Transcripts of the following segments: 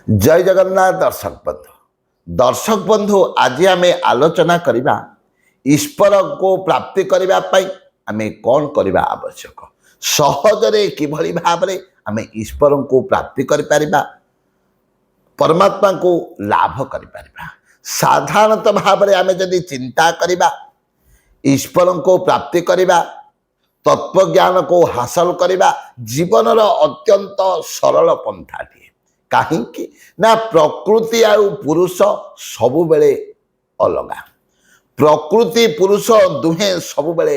जय जगन्नाथ दर्शक बंधु आज आम आलोचना करवा ईश्वर को प्राप्ति करने आम कौन करवा आवश्यक सहजरे किभली भाव आम ईश्वर को प्राप्ति करिपरिबा परमात्मा को लाभ करिपरिबा। साधारणतः भाव आम जदि चिंता करवा ईश्वर को प्राप्ति करवा तत्वज्ञान को हासिल करवा जीवन अत्यंत सरल पंथाटी कहीं ना प्रकृति आ पुरुष सबु बेले अलगा प्रकृति पुरुष दुहे सबु बेले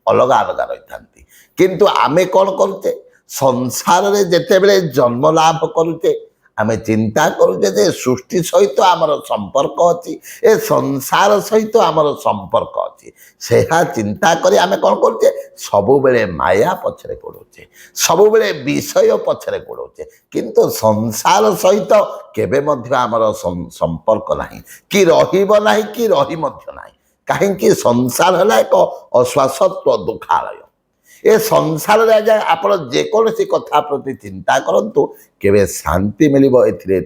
अलगा अलगा रही था किंतु आमे कौन करुचे संसार रे जेते बेले जन्म लाभ करुचे आमे चिंता करुचे जे सृष्टि सहित आमर संपर्क अच्छी ए संसार सहित आमर संपर्क अच्छी से चिंता करी आमे कौन करुचे सबु बेले माया पछरे पड़ुचे सबु बेले विषय पछरे पड़ुचे किंतु संसार सहित केबे मध्य आमर संपर्क नाही कि रहिबो नाही कि रही मध्य नाही कहीं संसार है एक अश्वासत्व दुखालय ए संसार आप जेकोसी कथा प्रति चिंता करंतु केबे शांति मिलिबो एथिरे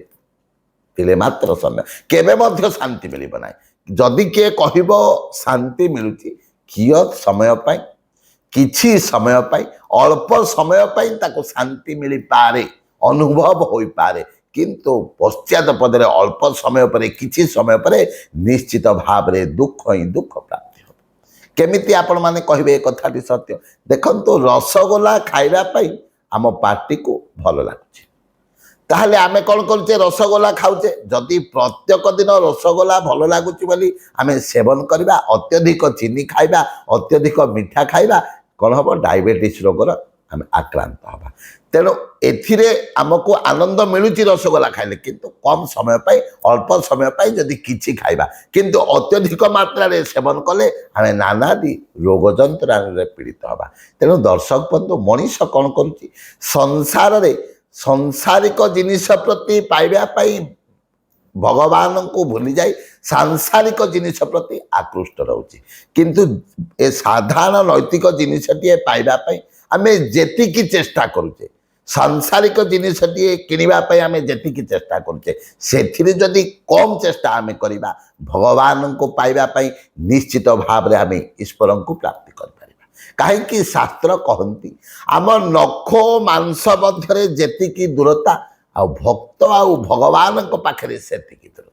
तिले मात्र समय केबे मध्य शांति मिलिबो नाही जदि किए कहिबो शांति मिलुची कियत समय पाई किछि समय पाई अल्प समय पाई ताको शांति मिली पारे अनुभव होई पारे किंतु पश्चात पदरे अल्प समय पर किछि समय पर निश्चित भाव रे दुख ही दुख प्राप्ति हो केमिति आपण माने कहिबे कथाटी सत्य देखंतु रसगोला खाइबा पई आम पार्टी को भल लागुछि ताहले आमे कोन करछे रसगोला खाउछे जदि प्रत्येक दिन रसगोला भल लागुछि बोली आमे सेवन करबा अत्यधिक चीनी खाइबा अत्यधिक मिठा खाइबा कोन हबो डायबिटीज रोगर आमे आक्रांत हबा तेणु एथिरे आमको आनंद मिलुची रसगोला खाइले किंतु कम समय पाई अल्प समय पाई जदि किछि खाइबा किंतु अत्यधिक मात्रा रे सेवन कले आमे नानादी रोग जंत्राण रे पीड़ित हबा तेणु दर्शक बंधु मनीष कौन करुची संसार रे सांसारिक जिनिस प्रति पाइबा पाई भगवान को भूली जाए सांसारिक जिनिस प्रति आकृष्ट रोचे किंतु ए साधारण नैतिक जिनिसटी पाइबा पाई आमे जेतिकी चेष्टा करुचे सांसारिक जिनिसटी किनिबा आमे जेतिकी चेष्टा करुचे सेथिरे जदि कम चेष्टा आमे करिबा भगवान को पाइबा पाई निश्चित भाव रे आमे ईश्वर को प्राप्ति कर परिबा काहेकि शास्त्र कहंती आम नख मांस मध्यरे जेतिकी दूरता आ भक्त आ भगवान को पाखरे सेतिकी दूरता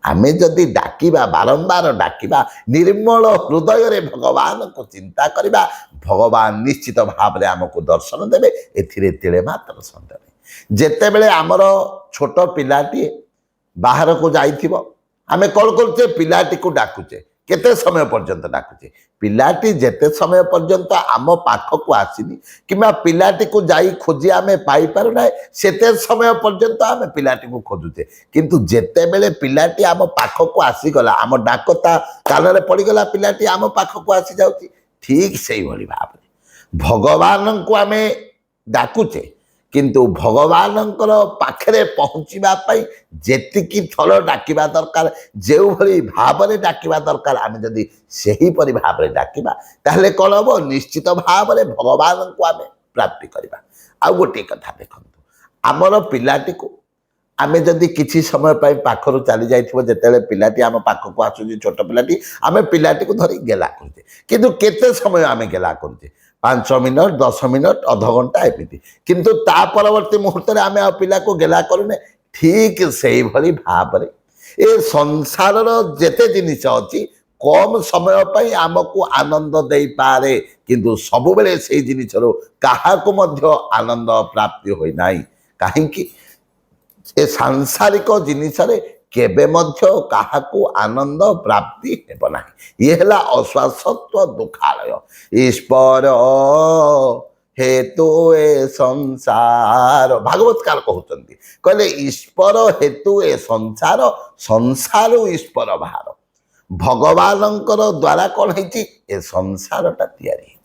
आमे जदि डाकिबा बारंबार डाकिबा निर्मल हृदय रे भगवान को चिंता करिबा भगवान निश्चित भाव रे आमको दर्शन देबे एथिरे तिले मात्र संदेह नहीं जेते बेले आमर छोट पिलाटी बाहर को जाइथिबो आमे कॉल करछे पिलाटी को डाकुचे केते समय पर्यंत डाकुचे पिलाटी जेते समय पर्यंत आम पाख को आसीनी किंबा पिलाटी को जाई खोजी आमे पाई पारु ना सेते समय पर्यंत आमे पिलाटी को खोजुचे किंतु जेते बेले पिलाटी आम पाख को आसी गला आम डाकता कान रे पड़ी गला पिलाटी आम पाख को आसी जाउची ठीक से भली भाव भगवान को आमे डाकुचे किंतु भगवान पाखरे पहुँचवा जेतिकी थर डाकिबा दरकार जो भली भाव में डाकिबा दरकार आम जदि सही परि भाव में डाकिबा ताहले कौन हम निश्चित भाव में भगवान को आम प्राप्ति करबा। आ गोटे कथा देखंतु आमर पिलाटी को आमे जदि किछि समय पाई पाखरु चली जाइथिबो जेतेले पिलाटी आम पाख को आसुची छोट पिलाटी आमे पिलाटी को धरी गेला करछे किंतु केते समय आमे गेला करछे 5 मिनट 10 मिनट अध घंटा एमिति किंतु ता परवर्ती मुहूर्त रे आमे पिला को गेला करूने ठीक सेही भली भाव रे ए संसार रो जेते जिनिस अछि कम समय पाई आमको आनंद दे पारे किंतु सब बेले सेही जिनिस रो काहा को मध्य आनंद प्राप्ति होई नाही काहेकि ए सांसारिक जिनिस रे केबे मध्य काहाकू आनंद प्राप्ति हेब नाही ये हला अश्वासत्व दुखालय ईश्वर हेतु ए संसार भागवतकार कहते कहले ईश्वर हेतु ए संसार संसार ईश्वर बाहर भगवान द्वारा कौन है ए संसारटा तैयारी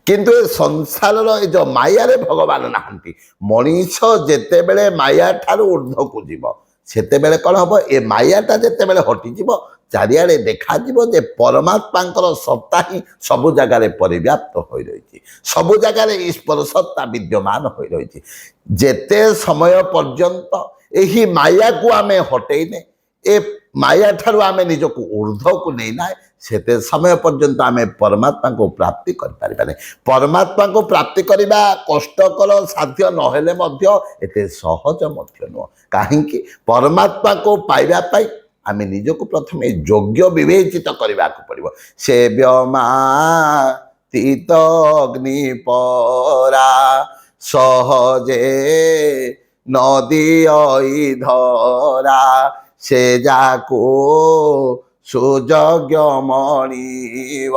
किंतु ए संसार जो माया रे भगवान नहांती मनीष जेते बेले माया ठारू ऊर्ध्व को जीव सेते बेले कौन हम ए मायाटा जेते बेले हटिଯିव चारिआडे देखा जे परमात्मा सत्ता ही सबु जगार परिव्याप्त हो रही सबु जगार ईश्वर सत्ता विद्यमान हो रही जेते समय पर्यंत ଏହି ମାୟାକୁ ଆମେ ହଟେଇନେ, ଏ ମାୟା ଠାରୁ ଆମେ ନିଜକୁ ঊର୍ଦ୍ଧ୍ୱକୁ ନେଇନା, ସେତେ ସମୟ ପର୍ଯ୍ୟନ୍ତ ଆମେ ପରମାତ୍ମାଙ୍କୁ ପ୍ରାପ୍ତି କରିପାରିବା ନାହିଁ। ପରମାତ୍ମାଙ୍କୁ ପ୍ରାପ୍ତି କରିବା କଷ୍ଟକର, ସାଧ୍ୟ ନହେଲେ ମଧ୍ୟ ଏତେ ସହଜ ମଧ୍ୟ ନୁହଁ। କାହିଁକି? ପରମାତ୍ମାକୁ ପାଇବା ପାଇଁ ଆମେ ନିଜକୁ ପ୍ରଥମେ ଯୋଗ୍ୟ ବିବେଚିତ କରିବାକୁ ପଡ଼ିବ। ସେବ୍ୟମାତୀତ ଅଗ୍ନି ପରା ସହଜେ ନଦୀ ଧରା, ସେ ଯାକୁ ସୁଯୋଗ୍ୟ ମଣିବ,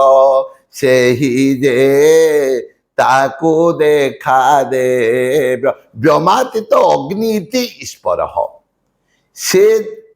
ସେହି ଯେ ତାକୁ ଦେଖା ଦେବ। ବ୍ୟମାତୀତ ଅଗ୍ନି ଇତି ଈଶ୍ୱର। ସେ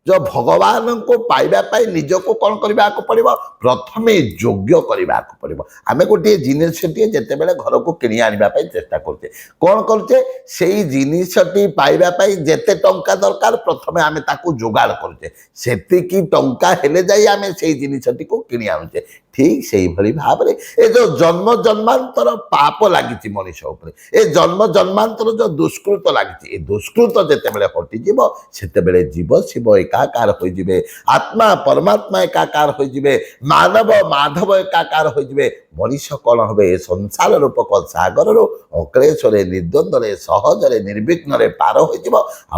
जो भगवान को पाइबा पाई निजको कौन करने को पड़ो, प्रथमे योग्य करने को पड़ो। आम गोटे जिनसटी जिते बड़े घर को किणी आने चेष्टा करते, कौन करते से जिनसटी पाइबापी जिते टंका दरकार प्रथमे आम ताकू जोगाड़ करते, सेतिकी टंका हेले जाई आम से जिनसटी को किणी आनुचे। ठीक से भली भाव में ये जो जन्म जन्मांतर पाप लगी मनीष उपरे, ए जन्म जन्मांतर जो दुष्कृत लगी, दुष्कृत जिते बड़े हटिଯିव सेते जीव शिव एकाकार हो जिवे, आत्मा परमात्मा एकाकार हो जिवे, मानव माधव एकाकार हो जिवे। मनीष कौन हे संसार रूपक सागर रो अक्लेशरे निर्द्वंद्वरे सहजरे निर्विघ्न पार हो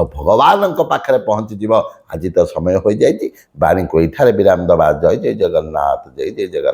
भगवान पाखे पहुँची जीव। आज तो समय हो जाए, बाणी को ये विराम दबा। जय जय जगन्नाथ, जय जय जगन्नाथ।